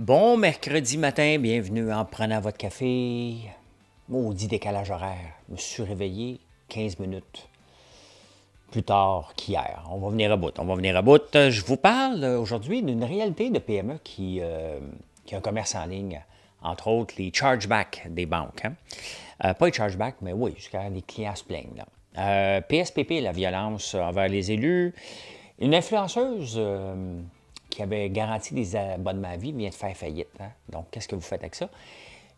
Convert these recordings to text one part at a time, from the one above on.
Bon mercredi matin, bienvenue en prenant votre café. Maudit décalage horaire. Je me suis réveillé 15 minutes plus tard qu'hier. On va venir à bout, on va venir à bout. Je vous parle aujourd'hui d'une réalité de PME qui a un commerce en ligne, entre autres les chargebacks des banques. Hein. Pas les chargebacks, mais oui, jusqu'à les clients se plaignent. Là. PSPP, la violence envers les élus. Une influenceuse qui avait garanti des abonnements à vie vient de faire faillite. Hein. Donc, qu'est-ce que vous faites avec ça?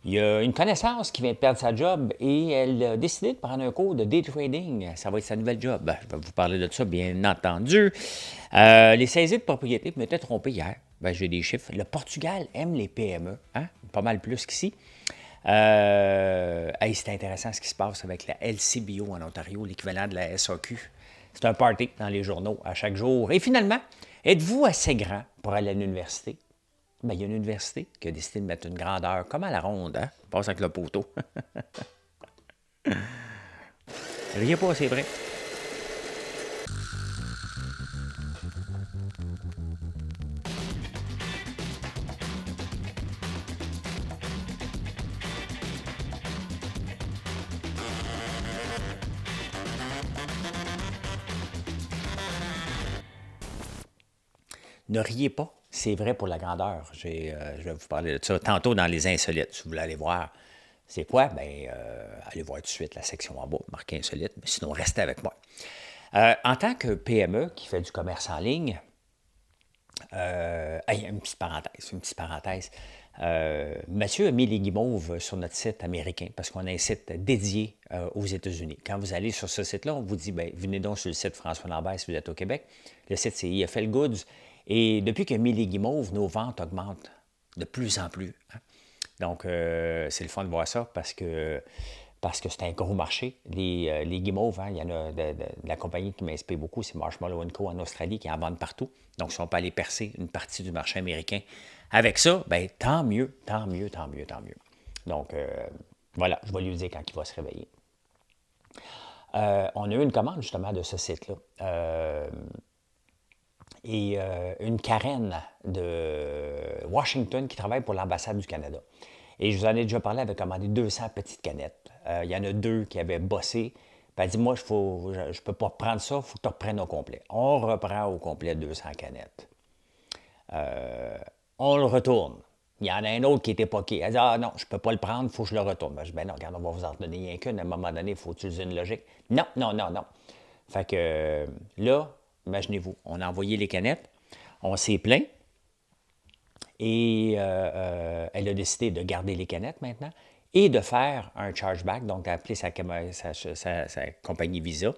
Il y a une connaissance qui vient de perdre sa job et elle a décidé de prendre un cours de day trading. Ça va être sa nouvelle job. Ben, je vais vous parler de ça, bien entendu. Les saisies de propriété, vous m'étiez trompé hier. Ben, j'ai des chiffres. Le Portugal aime les PME, hein? Pas mal plus qu'ici. Hey, c'est intéressant ce qui se passe avec la LCBO en Ontario, l'équivalent de la SAQ. C'est un party dans les journaux à chaque jour. Et finalement, êtes-vous assez grand pour aller à l'université? Ben, il y a une université qui a décidé de mettre une grandeur comme à la ronde, hein? Passe avec le poteau. Riez pas, c'est vrai. Ne riez pas, c'est vrai pour la grandeur. Je vais vous parler de ça tantôt dans les insolites, si vous voulez aller voir. C'est quoi? Bien, allez voir tout de suite la section en bas, marqué insolite, mais sinon, restez avec moi. En tant que PME qui fait du commerce en ligne, hey, une petite parenthèse. Mathieu a mis les guimauves sur notre site américain parce qu'on a un site dédié aux États-Unis. Quand vous allez sur ce site-là, on vous dit, ben, venez donc sur le site François Lambert si vous êtes au Québec. Le site, c'est IFL Goods. Et depuis qu'il a mis les guimauves, nos ventes augmentent de plus en plus. Hein. Donc, c'est le fun de voir ça parce que c'est un gros marché. Les guimauves, hein, il y en a de la compagnie qui m'inspire beaucoup, c'est Marshmallow Co. en Australie qui en vendent partout. Donc, si on peut aller percer une partie du marché américain avec ça, bien, tant mieux, tant mieux, tant mieux, tant mieux. Donc, voilà, je vais lui dire quand il va se réveiller. On a eu une commande justement de ce site-là. Et une Karen de Washington qui travaille pour l'ambassade du Canada. Et je vous en ai déjà parlé, elle avait commandé 200 petites canettes. Il y en a deux qui avaient bossé. Puis elle dit, moi, je ne peux pas reprendre ça, il faut que tu reprennes au complet. On reprend au complet 200 canettes. On le retourne. Il y en a un autre qui était poqué. Elle dit, ah non, je ne peux pas le prendre, il faut que je le retourne. Ben, je dis, ben non, regarde, on va vous en donner rien qu'une. À un moment donné, il faut utiliser une logique. Non, non, non, non. Fait que là, imaginez-vous, on a envoyé les canettes, on s'est plaint, et elle a décidé de garder les canettes maintenant et de faire un chargeback, donc d'appeler sa compagnie Visa.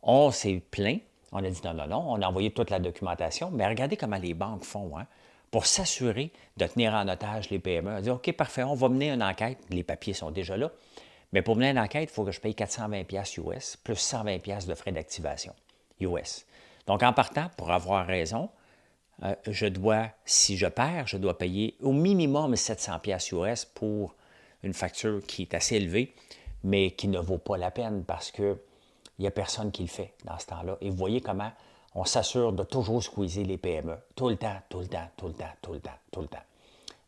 On s'est plaint, on a dit non, non, non, on a envoyé toute la documentation, mais regardez comment les banques font, hein, pour s'assurer de tenir en otage les PME. On a dit, OK, parfait, on va mener une enquête, les papiers sont déjà là, mais pour mener une enquête, il faut que je paye 420$ US plus 120$ de frais d'activation US. Donc, en partant, pour avoir raison, je dois, si je perds, je dois payer au minimum 700$ US pour une facture qui est assez élevée, mais qui ne vaut pas la peine parce qu'il n'y a personne qui le fait dans ce temps-là. Et vous voyez comment on s'assure de toujours squeezer les PME. Tout le temps, tout le temps, tout le temps, tout le temps, tout le temps.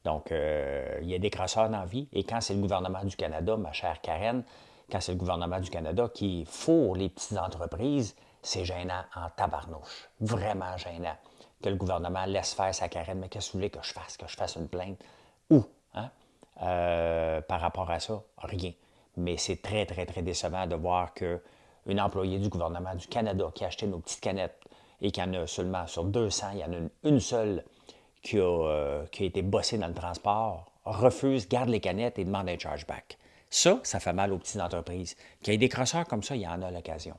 Donc, il y a des crasseurs dans la vie. Et quand c'est le gouvernement du Canada, ma chère Karen, quand c'est le gouvernement du Canada qui fourre les petites entreprises, c'est gênant en tabarnouche. Vraiment gênant que le gouvernement laisse faire sa Karen. Mais qu'est-ce que vous voulez que je fasse? Que je fasse une plainte? Où? Hein? Par rapport à ça, rien. Mais c'est très, très, très décevant de voir qu'une employée du gouvernement du Canada qui a acheté nos petites canettes et qu'il y en a seulement sur 200, il y en a une seule qui a été bossée dans le transport, refuse, garde les canettes et demande un chargeback. Ça fait mal aux petites entreprises. Qu'il y ait des crosseurs comme ça, il y en a à l'occasion.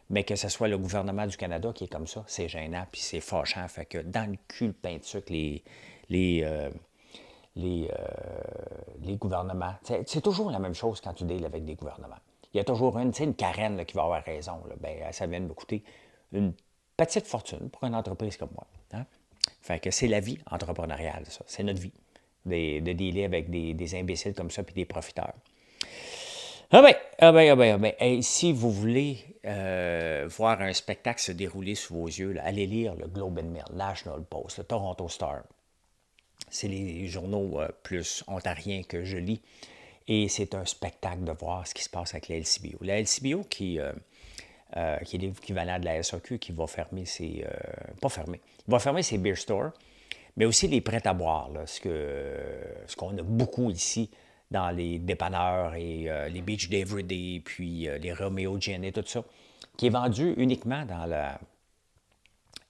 Mais que ce soit le gouvernement du Canada qui est comme ça, c'est gênant puis c'est fâchant. Fait que dans le cul, le pain de sucre, les, les, gouvernements. C'est toujours la même chose quand tu deals avec des gouvernements. Il y a toujours une Karen là, qui va avoir raison. Là. Ben, ça vient de me coûter une petite fortune pour une entreprise comme moi. Hein? Fait que c'est la vie entrepreneuriale, ça. C'est notre vie. De dealer avec des imbéciles comme ça puis des profiteurs. Ah ben, ah ben, ah ben, ah ben. Hey, si vous voulez voir un spectacle se dérouler sous vos yeux, là, allez lire le Globe and Mail, National Post, le Toronto Star. C'est les journaux plus ontariens que je lis. Et c'est un spectacle de voir ce qui se passe avec la LCBO. La LCBO qui est l'équivalent de la SAQ, qui va fermer ses... pas fermer. Il va fermer ses beer stores, mais aussi les prêts à boire, là, ce qu'on a beaucoup ici dans les dépanneurs et les Beach d'Everyday, puis les Romeo Gin et tout ça, qui est vendu uniquement dans la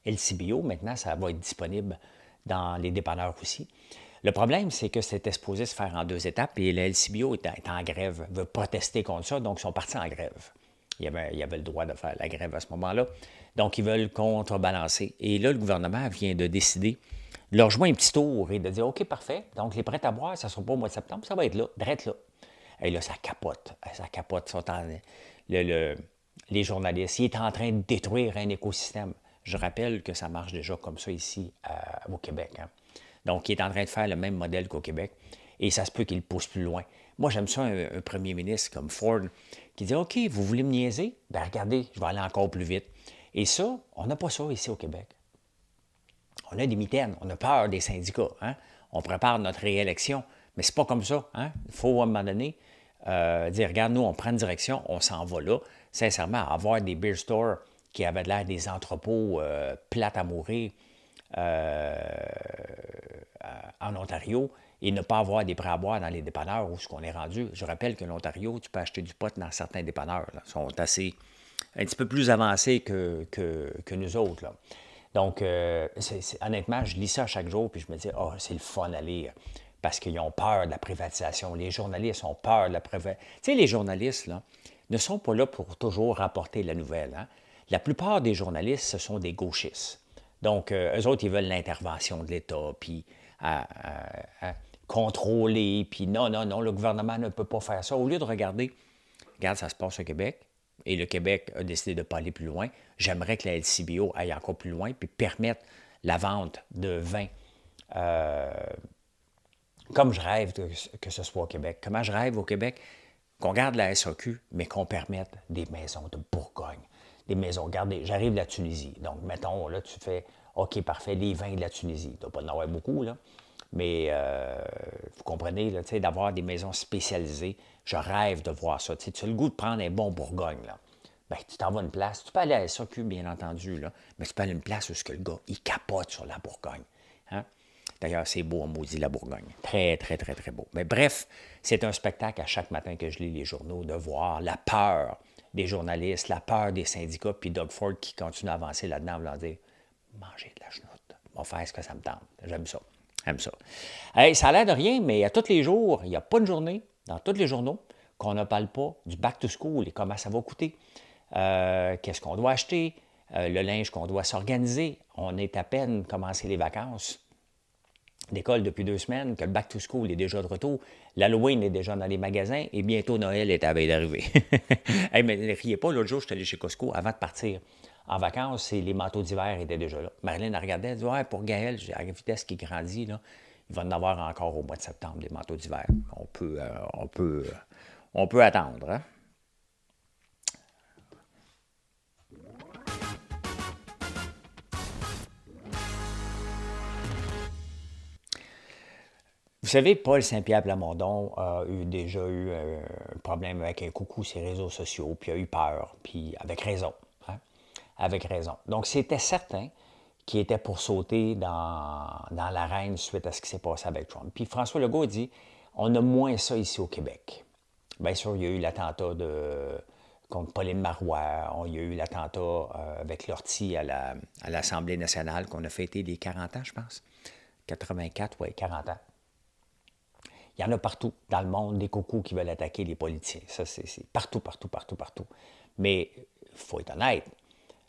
LCBO. Maintenant, ça va être disponible dans les dépanneurs aussi. Le problème, c'est que c'était supposé se faire en 2 étapes et la LCBO est en grève, veut protester contre ça, donc ils sont partis en grève. Il y avait le droit de faire la grève à ce moment-là. Donc, ils veulent contrebalancer. Et là, le gouvernement vient de décider de leur jouer un petit tour et de dire OK, parfait. Donc, les prêts à boire, ça ne sera pas au mois de septembre, ça va être là, direct là. Et là, ça capote. Ça capote. Les journalistes, ils sont en train de détruire un écosystème. Je rappelle que ça marche déjà comme ça ici au Québec. Hein. Donc, il est en train de faire le même modèle qu'au Québec. Et ça se peut qu'il le pousse plus loin. Moi, j'aime ça, un premier ministre comme Ford, qui dit OK, vous voulez me niaiser? Bien, regardez, je vais aller encore plus vite. Et ça, on n'a pas ça ici au Québec. On a des mitaines, on a peur des syndicats. Hein? On prépare notre réélection, mais c'est pas comme ça. Hein? Il faut, à un moment donné, dire regarde, nous, on prend une direction, on s'en va là. Sincèrement, avoir des beer stores qui avaient l'air des entrepôts plates à mourir en Ontario et ne pas avoir des prêts à boire dans les dépanneurs où ce qu'on est rendu. Je rappelle que l'Ontario, tu peux acheter du pot dans certains dépanneurs. Là. Ils sont assez un petit peu plus avancés que nous autres. Là. Donc, honnêtement, je lis ça chaque jour puis je me dis, oh, c'est le fun à lire. Parce qu'ils ont peur de la privatisation. Les journalistes ont peur de la privatisation. Tu sais, les journalistes, là, ne sont pas là pour toujours rapporter la nouvelle. Hein? La plupart des journalistes, ce sont des gauchistes. Donc, eux autres, ils veulent l'intervention de l'État, puis contrôler, puis non, le gouvernement ne peut pas faire ça. Au lieu de regarder, regarde, ça se passe au Québec, et le Québec a décidé de ne pas aller plus loin. J'aimerais que la LCBO aille encore plus loin, puis permette la vente de vin comme je rêve que ce soit au Québec. Comment je rêve au Québec? Qu'on garde la SAQ, mais qu'on permette des maisons de Bourgogne. Des maisons, regardez, j'arrive de la Tunisie. Donc, mettons, là, tu fais, OK, parfait, les vins de la Tunisie. Tu ne dois pas en avoir beaucoup, là. Mais, vous comprenez, là, d'avoir des maisons spécialisées. Je rêve de voir ça. Tu as le goût de prendre un bon Bourgogne, là. Bien, tu t'en vas une place. Tu peux aller à la SAQ, bien entendu, là. Mais tu peux aller à une place où le gars, il capote sur la Bourgogne. Hein? D'ailleurs, c'est beau en maudit, la Bourgogne. Très, très, très, très beau. Mais bref, c'est un spectacle à chaque matin que je lis les journaux, de voir la peur des journalistes, la peur des syndicats, puis Doug Ford qui continue à avancer là-dedans, voulant dire « Manger de la chenoute, on va faire ce que ça me tente. » J'aime ça. J'aime ça. Hey, ça a l'air de rien, mais à tous les jours, il n'y a pas une journée, dans tous les journaux, qu'on ne parle pas du back to school et comment ça va coûter. Qu'est-ce qu'on doit acheter, le linge qu'on doit s'organiser. On est à peine commencé les vacances d'école depuis 2 semaines, que le back to school est déjà de retour, l'Halloween est déjà dans les magasins et bientôt Noël est à veille d'arriver. Hey, mais ne riez pas, l'autre jour, je suis allé chez Costco avant de partir en vacances et les manteaux d'hiver étaient déjà là. Marilyn a regardé, elle dit ouais, pour Gaël, à la vitesse qui grandit, là, il va en avoir encore au mois de septembre des manteaux d'hiver. On peut attendre. Hein? Vous savez, Paul Saint-Pierre Plamondon a déjà eu un problème avec un coucou sur les réseaux sociaux, puis a eu peur, puis avec raison. Hein? Avec raison. Donc, c'était certain qu'il était pour sauter dans l'arène suite à ce qui s'est passé avec Trump. Puis François Legault a dit on a moins ça ici au Québec. Bien sûr, il y a eu l'attentat contre Pauline Marois, il y a eu l'attentat avec Lortie à l'Assemblée nationale, qu'on a fêté les 40 ans, je pense. 84, oui, 40 ans. Il y en a partout dans le monde, des cocos qui veulent attaquer les politiciens. Ça, c'est partout, partout, partout, partout. Mais il faut être honnête,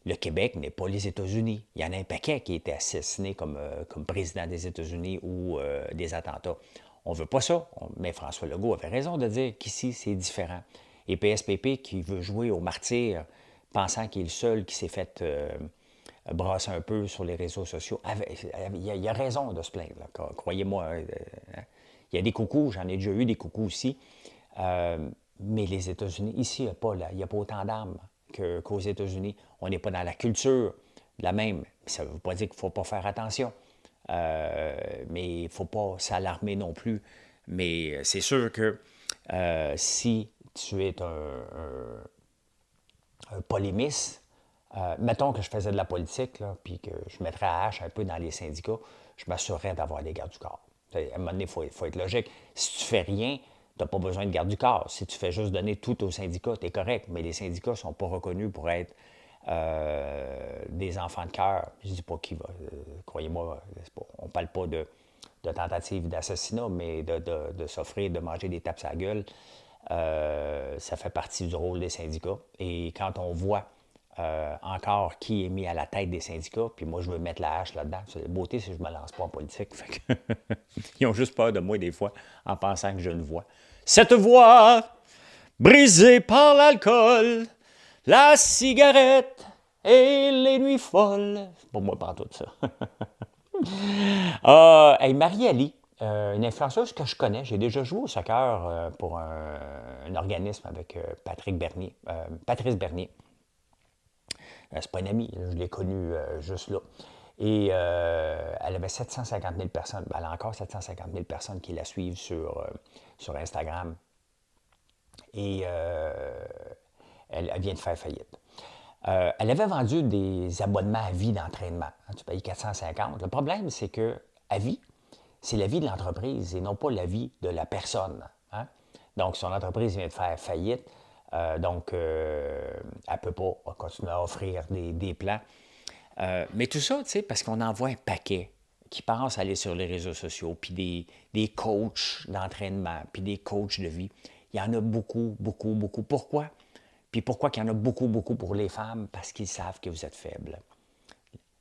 le Québec n'est pas les États-Unis. Il y en a un paquet qui a été assassiné comme président des États-Unis ou des attentats. On ne veut pas ça, mais François Legault avait raison de dire qu'ici, c'est différent. Et PSPP qui veut jouer au martyr, pensant qu'il est le seul qui s'est fait brasser un peu sur les réseaux sociaux, il a raison de se plaindre. Croyez-moi, il y a des coucous, j'en ai déjà eu des coucous aussi, mais les États-Unis, ici, il n'y a pas autant d'armes qu'aux États-Unis. On n'est pas dans la culture de la même. Ça ne veut pas dire qu'il ne faut pas faire attention. mais il ne faut pas s'alarmer non plus. Mais c'est sûr que si tu es un polémiste, mettons que je faisais de la politique, là, puis que je mettrais à hache un peu dans les syndicats, je m'assurerais d'avoir des gardes du corps. À un moment donné, il faut être logique. Si tu fais rien, tu n'as pas besoin de garde du corps. Si tu fais juste donner tout aux syndicats, tu es correct. Mais les syndicats ne sont pas reconnus pour être des enfants de cœur. Je ne dis pas qui va. Croyez-moi, on ne parle pas de tentative d'assassinat, mais de s'offrir, de manger des tapes à la gueule. Ça fait partie du rôle des syndicats. Et quand on voit encore qui est mis à la tête des syndicats, puis moi, je veux mettre la hache là-dedans. La beauté, c'est que je ne me lance pas en politique. Fait que ils ont juste peur de moi des fois en pensant que je le vois. Cette voix brisée par l'alcool, la cigarette et les nuits folles. C'est pour moi, pas tout ça. Hey, Marie-Ali, une influenceuse que je connais, j'ai déjà joué au soccer pour un organisme avec Patrice Bernier. C'est pas une amie, je l'ai connue juste là. Et elle avait 750 000 personnes. Elle a encore 750 000 personnes qui la suivent sur Instagram. Et elle vient de faire faillite. Elle avait vendu des abonnements à vie d'entraînement. Tu payes 450. Le problème, c'est que à vie, c'est la vie de l'entreprise et non pas la vie de la personne. Hein? Donc, son entreprise vient de faire faillite. Donc, elle ne peut pas continuer à offrir des plans. Mais tout ça, tu sais, parce qu'on envoie un paquet qui pensent aller sur les réseaux sociaux, puis des coachs d'entraînement, puis des coachs de vie. Il y en a beaucoup, beaucoup, beaucoup. Pourquoi? Puis pourquoi qu'il y en a beaucoup, beaucoup pour les femmes? Parce qu'ils savent que vous êtes faible,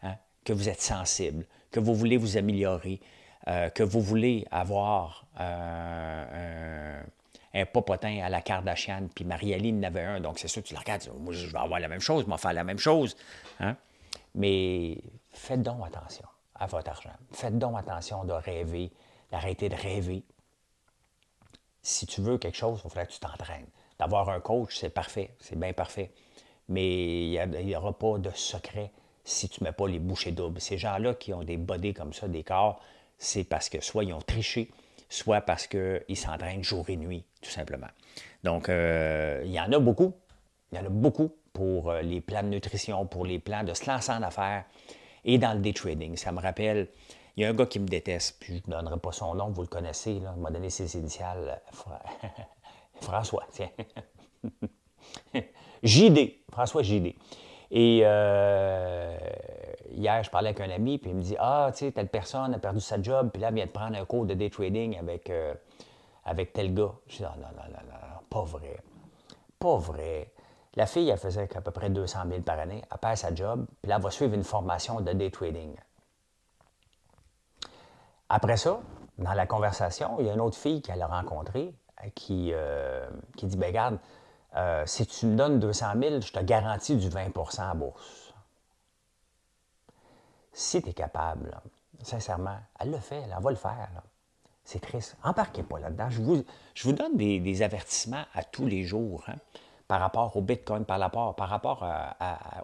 hein? Que vous êtes sensible, que vous voulez vous améliorer, que vous voulez avoir un popotin à la Kardashian, puis Marie-Aline en avait un, donc c'est sûr que tu la regardes, moi je vais avoir la même chose, je vais faire la même chose. Hein? Mais faites donc attention à votre argent. Faites donc attention de rêver, d'arrêter de rêver. Si tu veux quelque chose, il faudrait que tu t'entraînes. D'avoir un coach, c'est parfait, c'est bien parfait. Mais il n'y aura pas de secret si tu ne mets pas les bouchées doubles. Ces gens-là qui ont des bodies comme ça, des corps, c'est parce que soit ils ont triché, soit parce qu'ils s'entraînent jour et nuit, tout simplement. Donc, il y en a beaucoup. Il y en a beaucoup pour les plans de nutrition, pour les plans de se lancer en affaires et dans le day trading. Ça me rappelle, il y a un gars qui me déteste, puis je ne donnerai pas son nom, vous le connaissez, là, il m'a donné ses initiales. François, tiens. JD, François JD. Et hier, je parlais avec un ami, puis il me dit, ah, tu sais, telle personne a perdu sa job, puis là, elle vient de prendre un cours de day trading avec tel gars. Je dis, non, non, non, non, non, pas vrai. Pas vrai. La fille, elle faisait à peu près 200 000 par année. Elle perd sa job, puis là, elle va suivre une formation de day trading. Après ça, dans la conversation, il y a une autre fille qu'elle a rencontrée qui dit, ben regarde, si tu me donnes 200 000, je te garantis du 20 à bourse. Si tu es capable, là, sincèrement, elle le fait, elle va le faire. Là. C'est triste. Embarquez pas là-dedans. Je vous donne des avertissements à tous les jours hein, par rapport au Bitcoin, par rapport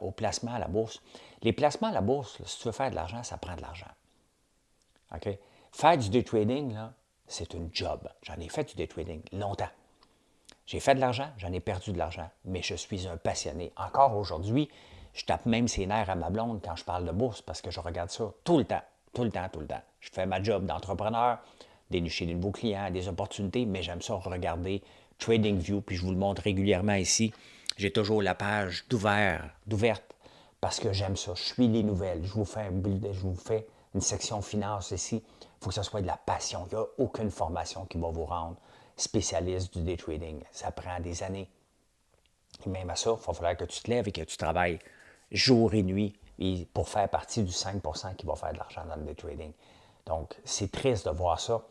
au placement à la bourse. Les placements à la bourse, là, si tu veux faire de l'argent, ça prend de l'argent. OK? Faire du day trading, là, c'est une job. J'en ai fait du day trading longtemps. J'ai fait de l'argent, j'en ai perdu de l'argent, mais je suis un passionné. Encore aujourd'hui, je tape même ses nerfs à ma blonde quand je parle de bourse parce que je regarde ça tout le temps, tout le temps, tout le temps. Je fais ma job d'entrepreneur, dénicher de nouveaux clients, des opportunités, mais j'aime ça regarder TradingView, puis je vous le montre régulièrement ici. J'ai toujours la page d'ouverte parce que j'aime ça. Je suis les nouvelles. Je vous fais une section finance ici. Il faut que ce soit de la passion. Il n'y a aucune formation qui va vous rendre spécialiste du day trading. Ça prend des années. Et même à ça, il va falloir que tu te lèves et que tu travailles jour et nuit pour faire partie du 5 qui va faire de l'argent dans le day trading. Donc, c'est triste de voir ça.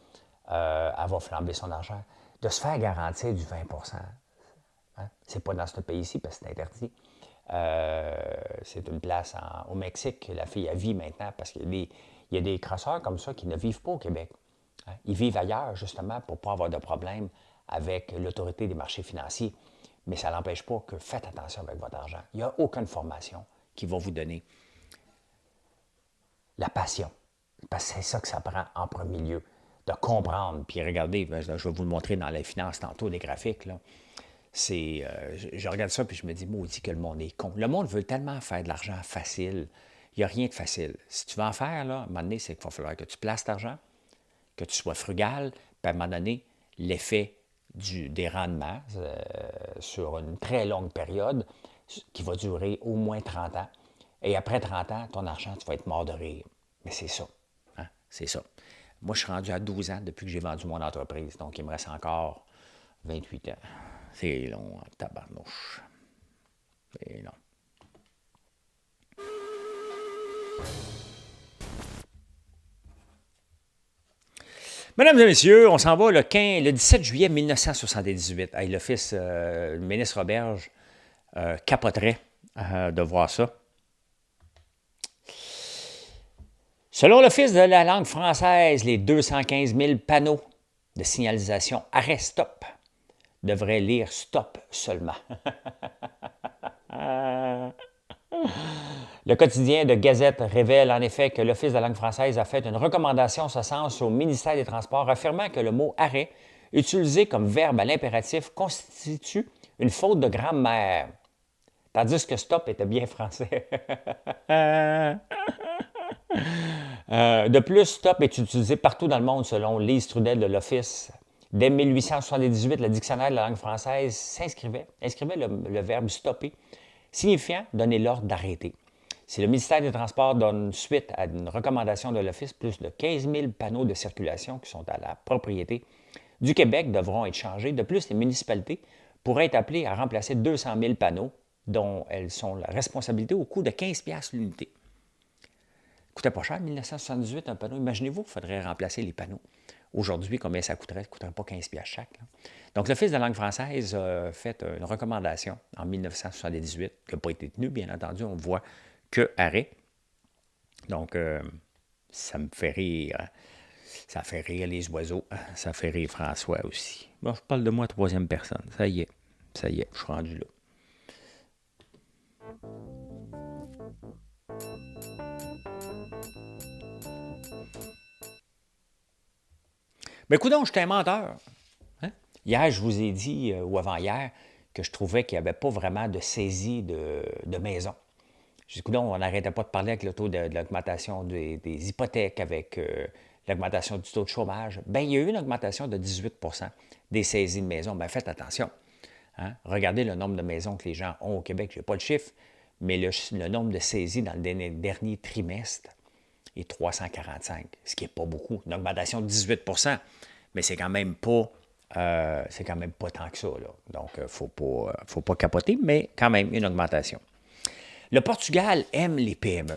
Elle va flamber son argent. De se faire garantir du 20 hein? C'est pas dans ce pays-ci parce que c'est interdit. C'est une place au Mexique que la fille a vit maintenant parce qu'il y a des crosseurs comme ça qui ne vivent pas au Québec. Hein? Ils vivent ailleurs justement pour ne pas avoir de problème avec l'autorité des marchés financiers. Mais ça n'empêche pas que faites attention avec votre argent. Il n'y a aucune formation qui va vous donner la passion. Parce que c'est ça que ça prend en premier lieu, de comprendre. Puis regardez, je vais vous le montrer dans les finances tantôt, des graphiques, là. Je regarde ça puis je me dis, maudit que le monde est con. Le monde veut tellement faire de l'argent facile. Il n'y a rien de facile. Si tu veux en faire, là, à un moment donné, c'est qu'il va falloir que tu places cet argent, que tu sois frugal, puis à un moment donné, l'effet des rendements sur une très longue période qui va durer au moins 30 ans. Et après 30 ans, ton argent, tu vas être mort de rire. Mais c'est ça. Hein? C'est ça. Moi, je suis rendu à 12 ans depuis que j'ai vendu mon entreprise. Donc, il me reste encore 28 ans. C'est long, tabarnouche. C'est long. Mesdames et messieurs, on s'en va le 17 juillet 1978. Hey, le ministre Roberge capoterait de voir ça. Selon l'Office de la langue française, les 215 000 panneaux de signalisation arrêt-stop devraient lire stop seulement. Le quotidien de Gazette révèle en effet que l'Office de la langue française a fait une recommandation en ce sens au ministère des Transports, affirmant que le mot arrêt, utilisé comme verbe à l'impératif, constitue une faute de grammaire. Tandis que stop était bien français. De plus, stop est utilisé partout dans le monde selon Lise Trudel de l'Office. Dès 1878, le dictionnaire de la langue française inscrivait le verbe stopper, signifiant donner l'ordre d'arrêter. Si le ministère des Transports donne suite à une recommandation de l'Office, plus de 15 000 panneaux de circulation qui sont à la propriété du Québec devront être changés. De plus, les municipalités pourraient être appelées à remplacer 200 000 panneaux dont elles sont la responsabilité au coût de 15 $ l'unité. Coûtait pas cher, 1978, un panneau. Imaginez-vous qu'il faudrait remplacer les panneaux. Aujourd'hui, combien ça coûterait? Ça ne coûterait pas 15 $ chaque. Là. Donc, l'Office de la langue française a fait une recommandation en 1978, qui n'a pas été tenue, bien entendu. On voit que arrêt. Donc, ça me fait rire. Ça fait rire les oiseaux. Ça fait rire François aussi. Bon, je parle de moi à troisième personne. Ça y est, je suis rendu là. Mais écoute, je suis un menteur. Hein? Hier, je vous ai dit, ou avant-hier, que je trouvais qu'il n'y avait pas vraiment de saisie de maison. Je dis, on n'arrêtait pas de parler avec le taux de l'augmentation des hypothèques, avec l'augmentation du taux de chômage. Bien, il y a eu une augmentation de 18 % des saisies de maisons. Bien, faites attention. Hein? Regardez le nombre de maisons que les gens ont au Québec. Je n'ai pas le chiffre, mais le nombre de saisies dans le dernier trimestre est 345, ce qui n'est pas beaucoup. Une augmentation de 18 %, mais c'est quand même pas tant que ça. Là. Donc, il ne faut pas capoter, mais quand même une augmentation. Le Portugal aime les PME.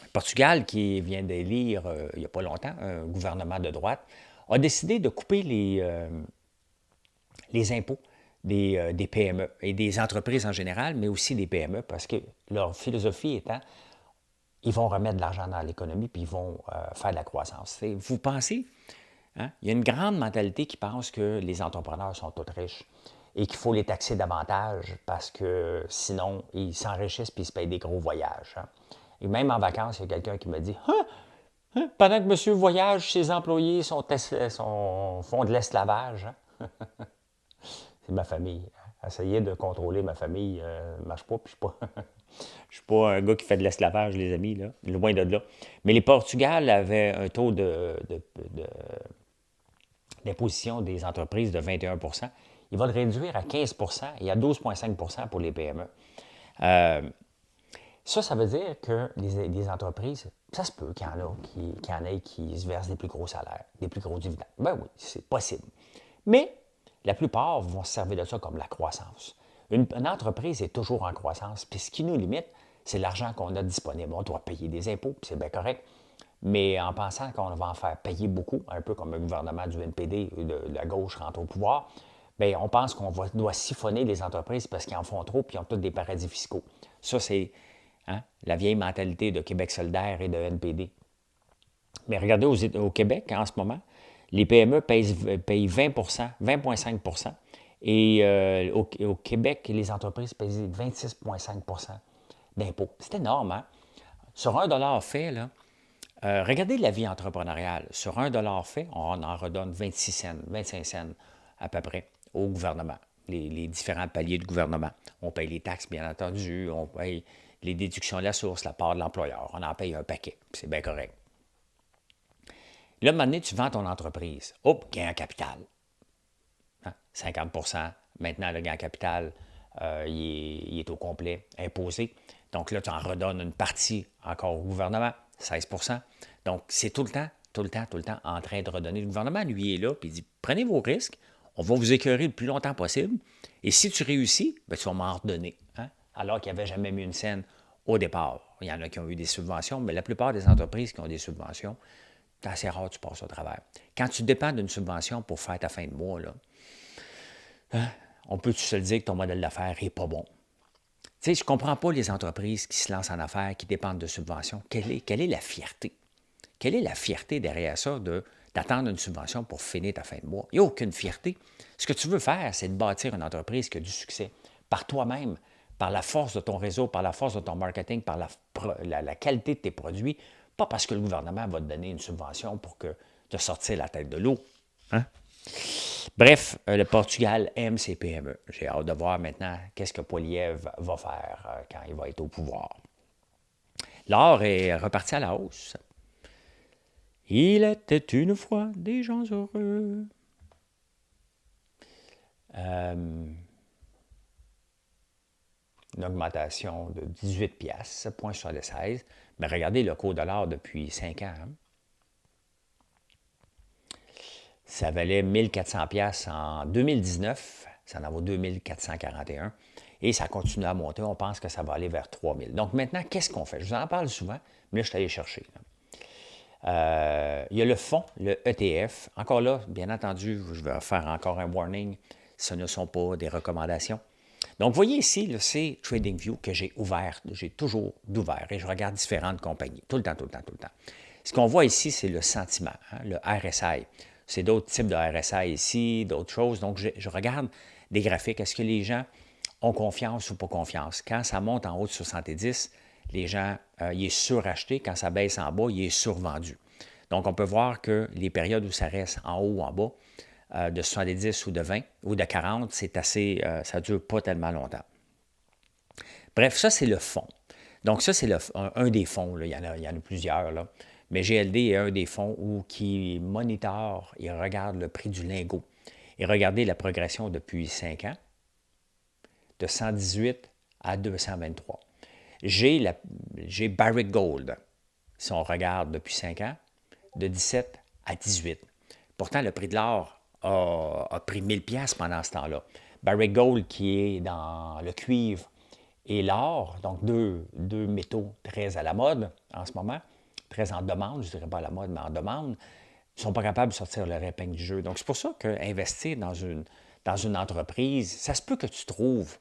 Le Portugal, qui vient d'élire il n'y a pas longtemps un gouvernement de droite, a décidé de couper les impôts des PME et des entreprises en général, mais aussi des PME, parce que leur philosophie étant, ils vont remettre de l'argent dans l'économie puis ils vont faire de la croissance. Vous pensez, hein? Il y a une grande mentalité qui pense que les entrepreneurs sont tous riches et qu'il faut les taxer davantage parce que sinon, ils s'enrichissent puis ils se payent des gros voyages. Hein? Et même en vacances, il y a quelqu'un qui me dit pendant que monsieur voyage, ses employés font de l'esclavage. Hein? C'est ma famille. Essayer de contrôler ma famille ne marche pas, puis je suis pas un gars qui fait de l'esclavage, les amis, là, loin de là. Mais les Portugal avaient un taux d'imposition des entreprises de 21 %. Ils vont le réduire à 15 % et à 12,5 % pour les PME. Ça veut dire que les entreprises, ça se peut qu'il y en ait qui se versent des plus gros salaires, des plus gros dividendes. Ben oui, c'est possible. Mais la plupart vont se servir de ça comme la croissance. Une entreprise est toujours en croissance, puis ce qui nous limite, c'est l'argent qu'on a disponible. On doit payer des impôts, puis c'est bien correct. Mais en pensant qu'on va en faire payer beaucoup, un peu comme le gouvernement du NPD de la gauche rentre au pouvoir, bien, on pense qu'on doit siphonner les entreprises parce qu'ils en font trop, puis ils ont tous des paradis fiscaux. Ça, c'est la vieille mentalité de Québec solidaire et de NPD. Mais regardez au Québec, en ce moment, les PME payent 20 20,5 % et au Québec, les entreprises payent 26,5 % d'impôts. C'est énorme, hein? Sur $1 fait, là, Regardez la vie entrepreneuriale. Sur 1 $ fait, on en redonne 26 cents, 25 cents à peu près au gouvernement, les différents paliers de gouvernement. On paye les taxes, bien entendu, on paye les déductions de la source, la part de l'employeur. On en paye un paquet, c'est bien correct. Là, à un moment donné, tu vends ton entreprise. Hop, gain en capital. 50 maintenant, le gain en capital, il est au complet imposé. Donc là, tu en redonnes une partie encore au gouvernement, 16 Donc, c'est tout le temps en train de redonner. Le gouvernement, lui, est là, puis il dit, prenez vos risques, on va vous écœurer le plus longtemps possible, et si tu réussis, bien, tu vas m'en redonner. Alors qu'il n'y avait jamais mis une scène au départ. Il y en a qui ont eu des subventions, mais la plupart des entreprises qui ont des subventions, c'est assez rare que tu passes au travers. Quand tu dépends d'une subvention pour faire ta fin de mois, là, on peut se le dire que ton modèle d'affaires n'est pas bon. Tu sais, je ne comprends pas les entreprises qui se lancent en affaires, qui dépendent de subventions. Quelle est la fierté? Quelle est la fierté derrière ça d'attendre une subvention pour finir ta fin de mois? Il n'y a aucune fierté. Ce que tu veux faire, c'est de bâtir une entreprise qui a du succès par toi-même, par la force de ton réseau, par la force de ton marketing, par la qualité de tes produits, pas parce que le gouvernement va te donner une subvention pour que te sortir la tête de l'eau. Bref, le Portugal aime ses PME. J'ai hâte de voir maintenant qu'est-ce que Poilievre va faire quand il va être au pouvoir. L'or est reparti à la hausse. Il était une fois des gens heureux. Une augmentation de 18 piastres, 7,76. Mais regardez le cours de l'or depuis 5 ans. Ça valait 1400 piastres en 2019. Ça en vaut 2441. Et ça continue à monter. On pense que ça va aller vers 3000. Donc maintenant, qu'est-ce qu'on fait? Je vous en parle souvent, mais là, je suis allé chercher. Il y a le fonds, le ETF. Encore là, bien entendu, je vais faire encore un warning. Ce ne sont pas des recommandations. Donc, vous voyez ici, c'est TradingView que j'ai ouvert. J'ai toujours d'ouvert et je regarde différentes compagnies. Tout le temps. Ce qu'on voit ici, c'est le sentiment, le RSI. C'est d'autres types de RSI ici, d'autres choses. Donc, je regarde des graphiques. Est-ce que les gens ont confiance ou pas confiance? Quand ça monte en haut de 70, les gens, il est suracheté. Quand ça baisse en bas, il est survendu. Donc, on peut voir que les périodes où ça reste en haut ou en bas, de 70 ou de 20 ou de 40, c'est assez, ça ne dure pas tellement longtemps. Bref, ça, c'est le fonds. Donc, ça, c'est un des fonds. Là. Il y en a plusieurs. Là. Mais GLD est un des fonds qui monitore et regarde le prix du lingot. Et regardez la progression depuis 5 ans, de 118 à 223. J'ai Barrick Gold, si on regarde depuis 5 ans, de 17 à 18. Pourtant, le prix de l'or a pris 1000 piastres pendant ce temps-là. Barrick Gold, qui est dans le cuivre et l'or, donc deux métaux très à la mode en ce moment, très en demande, je ne dirais pas à la mode, mais en demande, ils ne sont pas capables de sortir leur épingle du jeu. Donc, c'est pour ça qu'investir dans une entreprise, ça se peut que tu trouves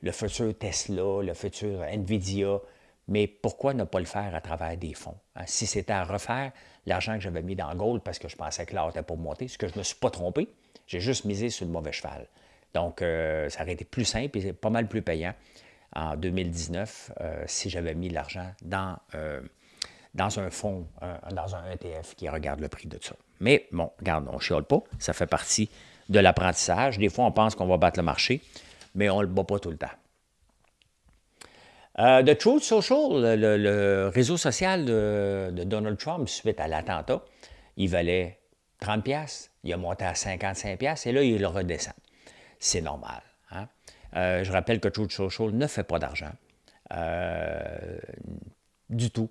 le futur Tesla, le futur Nvidia, mais pourquoi ne pas le faire à travers des fonds? Si c'était à refaire l'argent que j'avais mis dans Gold parce que je pensais que l'or était pour monter, ce que je ne me suis pas trompé, j'ai juste misé sur le mauvais cheval. Donc, ça aurait été plus simple et pas mal plus payant en 2019 si j'avais mis l'argent dans un fonds, dans un ETF qui regarde le prix de ça. Mais bon, regarde, on ne chiale pas, ça fait partie de l'apprentissage. Des fois, on pense qu'on va battre le marché, mais on ne le bat pas tout le temps. The Truth Social, le réseau social de Donald Trump suite à l'attentat, il valait 30 piastres, il a monté à 55 piastres et là, il le redescend. C'est normal. Je rappelle que Truth Social ne fait pas d'argent du tout.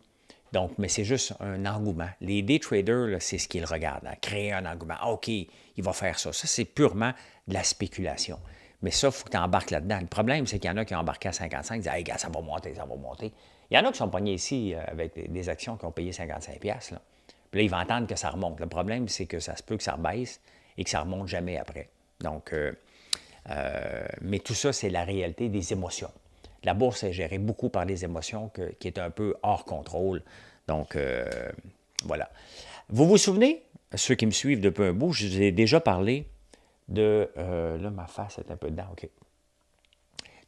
Donc, mais c'est juste un engouement. Les day traders, c'est ce qu'ils regardent, créer un engouement. OK, il va faire ça. Ça, c'est purement de la spéculation. Mais ça, il faut que tu embarques là-dedans. Le problème, c'est qu'il y en a qui ont embarqué à 55, ils disent « Hey, gars, ça va monter, ça va monter. » Il y en a qui sont pognés ici avec des actions qui ont payé 55$. Là. Puis là, ils vont entendre que ça remonte. Le problème, c'est que ça se peut que ça rebaisse et que ça ne remonte jamais après. Donc, mais tout ça, c'est la réalité des émotions. La bourse est gérée beaucoup par les émotions qui est un peu hors contrôle. Donc, voilà. Vous vous souvenez, ceux qui me suivent depuis un bout, je vous ai déjà parlé de... là, ma face est un peu dedans, OK.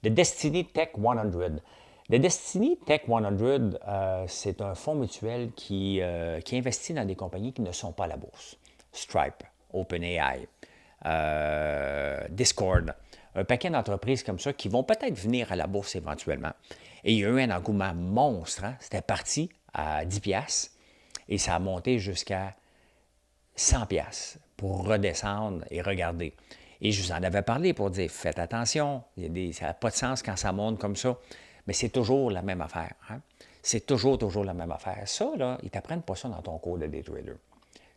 De Destiny Tech 100. The Destiny Tech 100, c'est un fonds mutuel qui investit dans des compagnies qui ne sont pas à la bourse. Stripe, OpenAI, Discord, un paquet d'entreprises comme ça qui vont peut-être venir à la bourse éventuellement. Et il y a eu un engouement monstre. Hein? C'était parti à 10 piastres et ça a monté jusqu'à 100 piastres pour redescendre et regarder. Et je vous en avais parlé pour dire, faites attention, ça n'a pas de sens quand ça monte comme ça. Mais c'est toujours la même affaire. Hein? C'est toujours la même affaire. Ça, là, ils ne t'apprennent pas ça dans ton cours de day trader.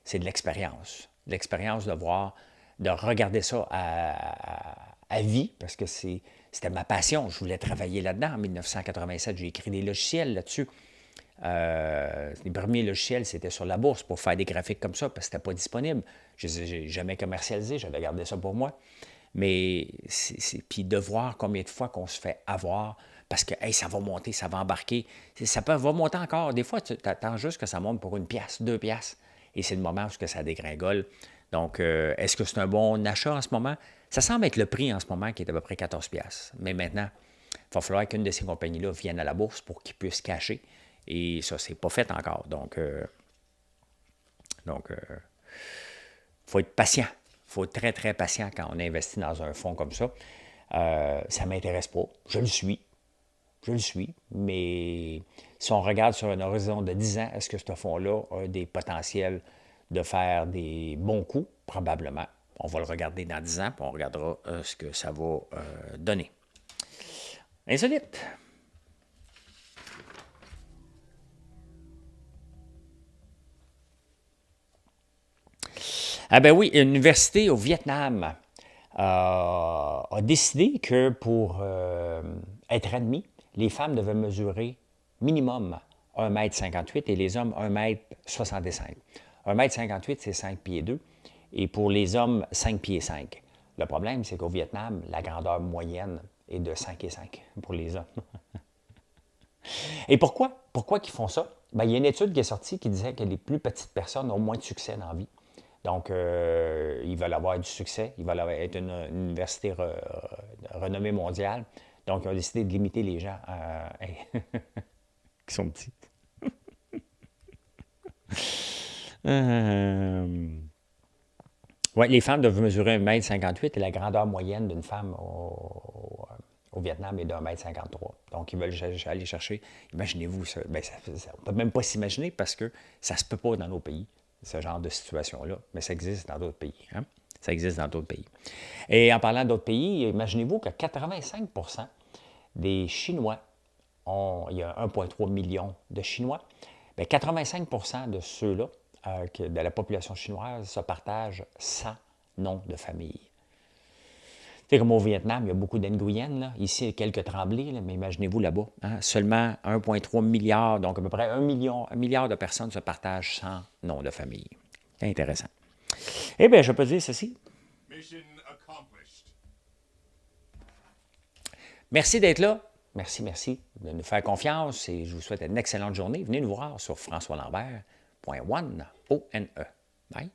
C'est de l'expérience. De l'expérience de voir, de regarder ça à vie, parce que c'était ma passion. Je voulais travailler là-dedans. En 1987, j'ai écrit des logiciels là-dessus. Les premiers logiciels, c'était sur la bourse pour faire des graphiques comme ça, parce que c'était pas disponible. Je n'ai jamais commercialisé, j'avais gardé ça pour moi. Mais, puis de voir combien de fois qu'on se fait avoir, parce que hey, ça va monter, ça va embarquer. Va monter encore. Des fois, tu attends juste que ça monte pour 1 piastre, 2 piastres. Et c'est le moment où ça dégringole. Donc, est-ce que c'est un bon achat en ce moment? Ça semble être le prix en ce moment qui est à peu près 14 piastres. Mais maintenant, il va falloir qu'une de ces compagnies-là vienne à la bourse pour qu'ils puissent cacher. Et ça, c'est pas fait encore. Donc, faut être patient. Il faut être très, très patient quand on investit dans un fonds comme ça. Ça ne m'intéresse pas. Je le suis. Mais si on regarde sur un horizon de 10 ans, est-ce que ce fonds-là a des potentiels de faire des bons coups? Probablement. On va le regarder dans 10 ans, puis on regardera ce que ça va donner. Insolite. Ah ben oui, une université au Vietnam a décidé que pour être admis, les femmes devaient mesurer minimum 1,58 m et les hommes 1,65 m. 1,58 m, c'est 5 pieds 2. Et pour les hommes, 5 pieds 5. Le problème, c'est qu'au Vietnam, la grandeur moyenne est de 5 et 5 pour les hommes. Et pourquoi? Pourquoi qu'ils font ça? Bien, il y a une étude qui est sortie qui disait que les plus petites personnes ont moins de succès dans la vie. Donc, ils veulent avoir du succès, ils veulent être une université renommée mondiale. Donc, ils ont décidé de limiter les gens qui sont petits. Oui, les femmes doivent mesurer 1,58 m et la grandeur moyenne d'une femme au Vietnam est de 1,53 m. Donc, ils veulent aller chercher. Imaginez-vous ça. Bien, on ne peut même pas s'imaginer parce que ça ne se peut pas dans nos pays, ce genre de situation-là. Mais ça existe dans d'autres pays. Hein? Ça existe dans d'autres pays. Et en parlant d'autres pays, imaginez-vous que 85 des Chinois, il y a 1,3 million de Chinois, bien, 85 de ceux-là, de la population chinoise, se partagent 100 noms de famille. C'est comme au Vietnam, il y a beaucoup d'Nguyen, là. Ici, il y a quelques Tremblay, là, mais imaginez-vous là-bas, hein, seulement 1,3 milliard, donc à peu près 1 milliard de personnes se partagent 100 noms de famille. C'est intéressant. Eh bien, je peux dire ceci. Merci d'être là. Merci de nous faire confiance et je vous souhaite une excellente journée. Venez nous voir sur françoislambert.one. Bye.